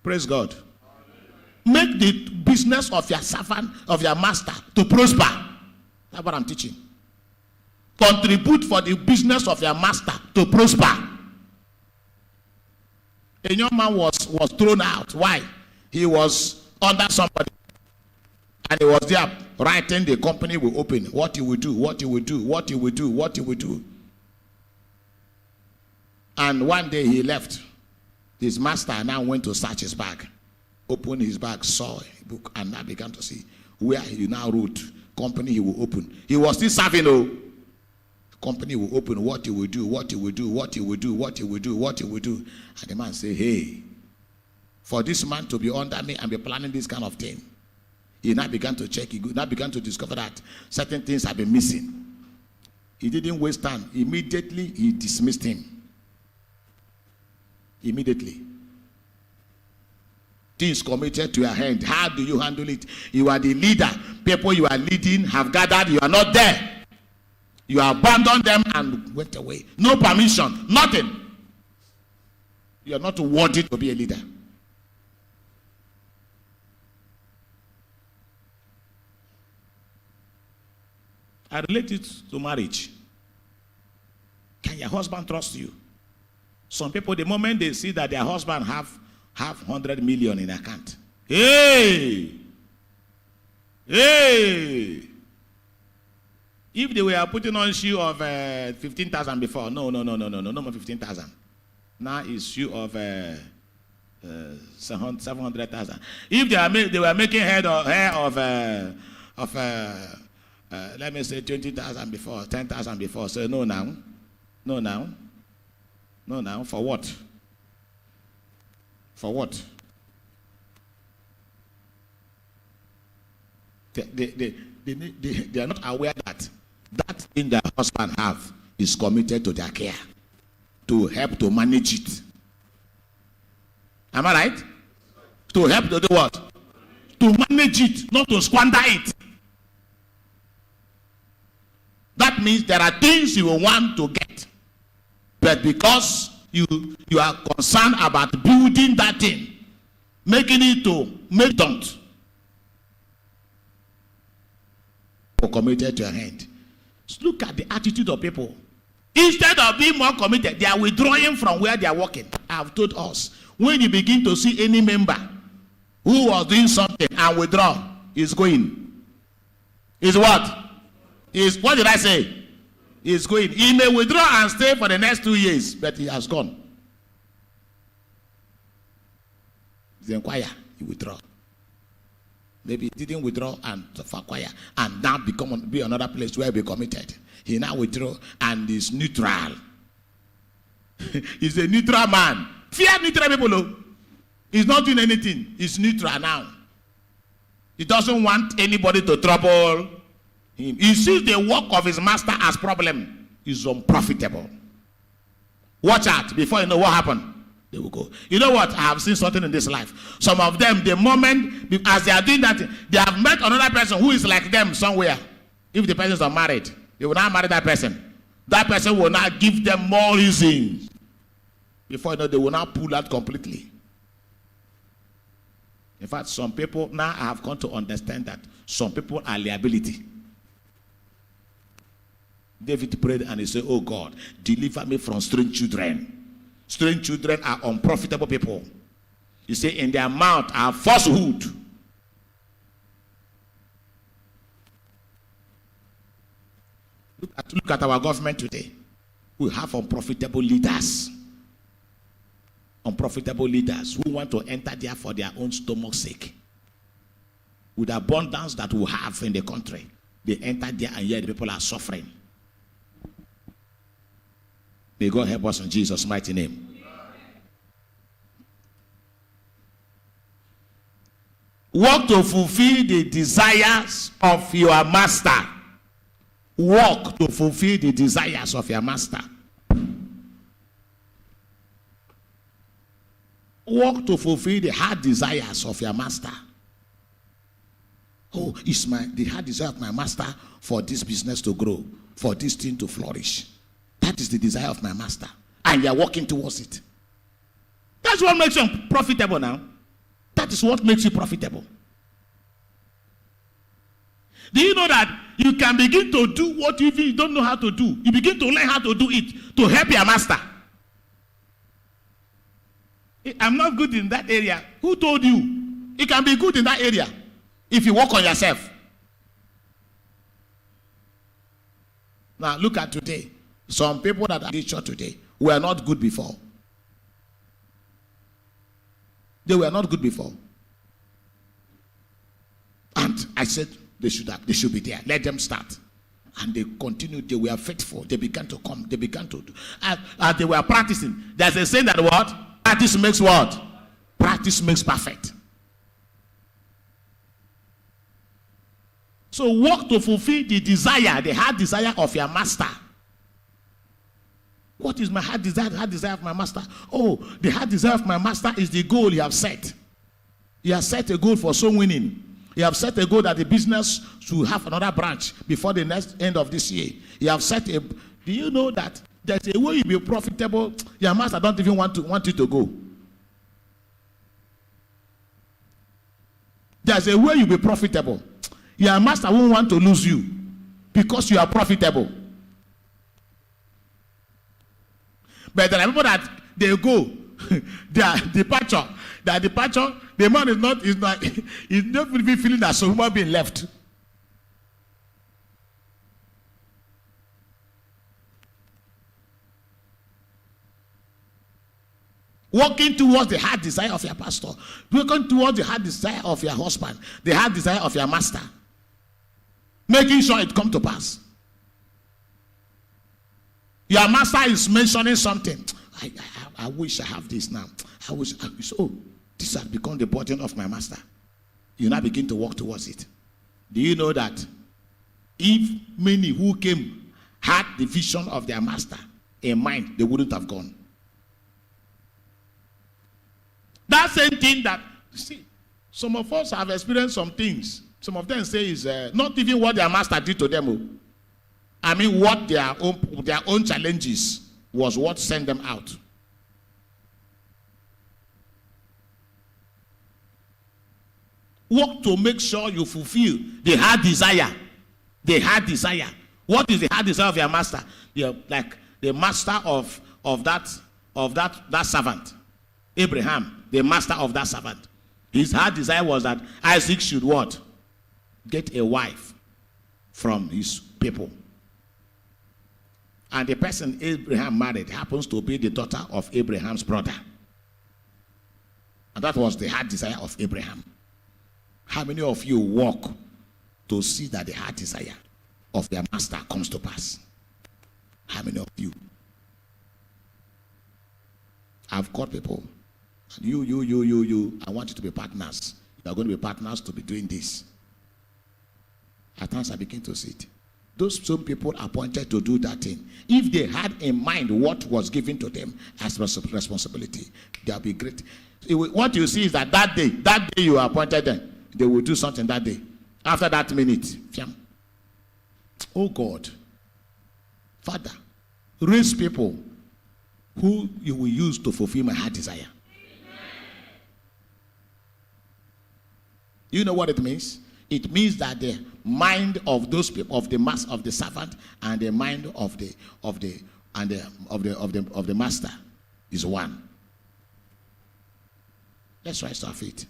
Praise God. Make the business of your servant, of your master, to prosper. That's what I'm teaching. Contribute for the business of your master to prosper. A young man was thrown out. Why? He was under somebody. And he was there writing the company will open. What he will do, what he will do, what he will do, what he will do. And one day he left. His master now went to search his bag. Opened his bag, saw a book, and now began to see where he now wrote, company he will open. He was still serving, oh. Company will open, what he will do, what he will do, what he will do, what he will do, what he will do. And the man say, hey, for this man to be under me and be planning this kind of thing. He now began to check, he now began to discover that certain things have been missing. He didn't waste time. Immediately, he dismissed him. Immediately. Things committed to your hand. How do you handle it? You are the leader. People you are leading have gathered. You are not there. You abandoned them and went away. No permission. Nothing. You are not worthy to be a leader. I relate it to marriage. Can your husband trust you? Some people, the moment they see that their husband have 100 million in account, hey, if they were putting on shoe of 15,000 before, no more 15,000. Now it's shoe of 700,000. If they were making hair of let me say 20,000 before, 10,000 before, so no now, for what? For what? They are not aware that that thing their husband have is committed to their care, to help to manage it. Am I right? To help to do what? To manage it, not to squander it. That means there are things you will want to get, but because you are concerned about building that thing, making it to make don't, or committed to your hand. Look at the attitude of people. Instead of being more committed, they are withdrawing from where they are working. I have told us, when you begin to see any member who was doing something and withdraw, is going. Is what? Is what did I say? Is going. He may withdraw and stay for the next 2 years, but he has gone. He inquire, he withdraw. Maybe he didn't withdraw and for choir and now be another place where he be committed. He now withdraw and is neutral. He's a neutral man. Fear neutral people, though. He's not doing anything. He's neutral now. He doesn't want anybody to trouble him. He sees the work of his master as problem. He's unprofitable. Watch out before you know what happened. They will go. You know what? I have seen something in this life. Some of them, the moment, as they are doing that, they have met another person who is like them somewhere. If the person is unmarried, they will not marry that person. That person will not give them more reasons. Before you know, they will not pull out completely. In fact, some people, now I have come to understand that some people are liability. David prayed and he said, oh God, deliver me from strange children. Strange children are unprofitable people. You say in their mouth are falsehood. Look at our government today. We have unprofitable leaders. Unprofitable leaders who want to enter there for their own stomach's sake. With the abundance that we have in the country, they enter there and yet the people are suffering. May God help us in Jesus' mighty name. Work to fulfill the desires of your master. Work to fulfill the desires of your master. Work to fulfill the heart desires of your master. Oh, it's the heart desire of my master for this business to grow, for this thing to flourish. That is the desire of my master. And you are working towards it. That's what makes you profitable now. That is what makes you profitable. Do you know that you can begin to do what you don't know how to do? You begin to learn how to do it to help your master. I'm not good in that area. Who told you? You can be good in that area if you work on yourself. Now look at today. Some people that are teachers today were not good before. They were not good before. And I said they should be there. Let them start. And they continued. They were faithful. They began to come. They began to do. As they were practicing. There's a saying that what? Practice makes what? Practice makes perfect. So work to fulfill the desire, the heart desire of your master. What is my heart desire? The heart desire of my master. Oh, the heart desire of my master is the goal you have set. You have set a goal for soul winning. You have set a goal that the business should have another branch before the next end of this year. You have set a. Do you know that there's a way you'll be profitable? Your master don't even want you to go. There's a way you'll be profitable. Your master won't want to lose you because you are profitable. But there are people that they go, their departure, the man is not even feeling that some human being left. Walking towards the heart desire of your pastor, walking towards the heart desire of your husband, the heart desire of your master, making sure it comes to pass. Your master is mentioning something. I wish I have this now. I wish, oh, this has become the burden of my master. You now begin to walk towards it. Do you know that if many who came had the vision of their master in mind, they wouldn't have gone? That same thing that, see, some of us have experienced some things. Some of them say is not even what their master did to them. I mean, what their own challenges was what sent them out. Work to make sure you fulfill the heart desire. The heart desire. What is the heart desire of your master? You're like the master of that servant. Abraham, the master of that servant. His heart desire was that Isaac should what? Get a wife from his people. And the person Abraham married happens to be the daughter of Abraham's brother. And that was the heart desire of Abraham. How many of you walk to see that the heart desire of their master comes to pass? How many of you? I've called people. You. I want you to be partners. You are going to be partners to be doing this. At times I begin to see it. Those some people appointed to do that thing, if they had in mind what was given to them as responsibility, they'll be great. What you see is that day you appointed them, they will do something that day. After that minute, oh God, Father, raise people who you will use to fulfill my heart desire. You know what it means? It means that the mind of those people, of the mass of the servant, and the mind of the master is one. Let's rise to our feet.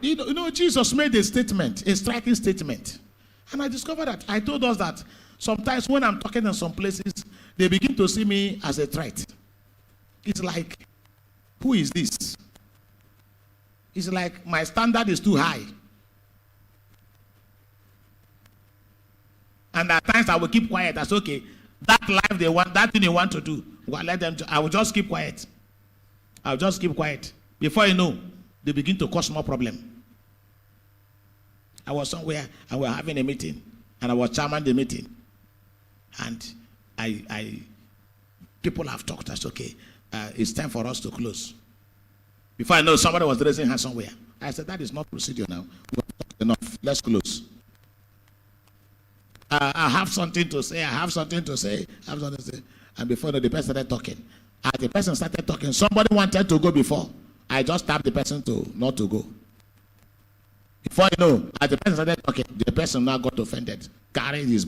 You know, Jesus made a statement, a striking statement. And I discovered that. I told us that sometimes when I'm talking in some places, they begin to see me as a threat. It's like, who is this? It's like my standard is too high. And at times I will keep quiet. That's okay. That life they want, that thing they want to do, well, let them. I will just keep quiet. I'll just keep quiet. Before you know, they begin to cause more problem. I was somewhere and we were having a meeting, and I was chairman the meeting, and people have talked. That's okay. It's time for us to close. Before I know, somebody was raising hand somewhere. I said, that is not procedure now. We've talked enough. Let's close. I have something to say. I have something to say. I have something to say. And before the person started talking, as the person started talking, somebody wanted to go before. I just tapped the person to not to go. Before you know, as the person started talking, the person now got offended, carrying his bag.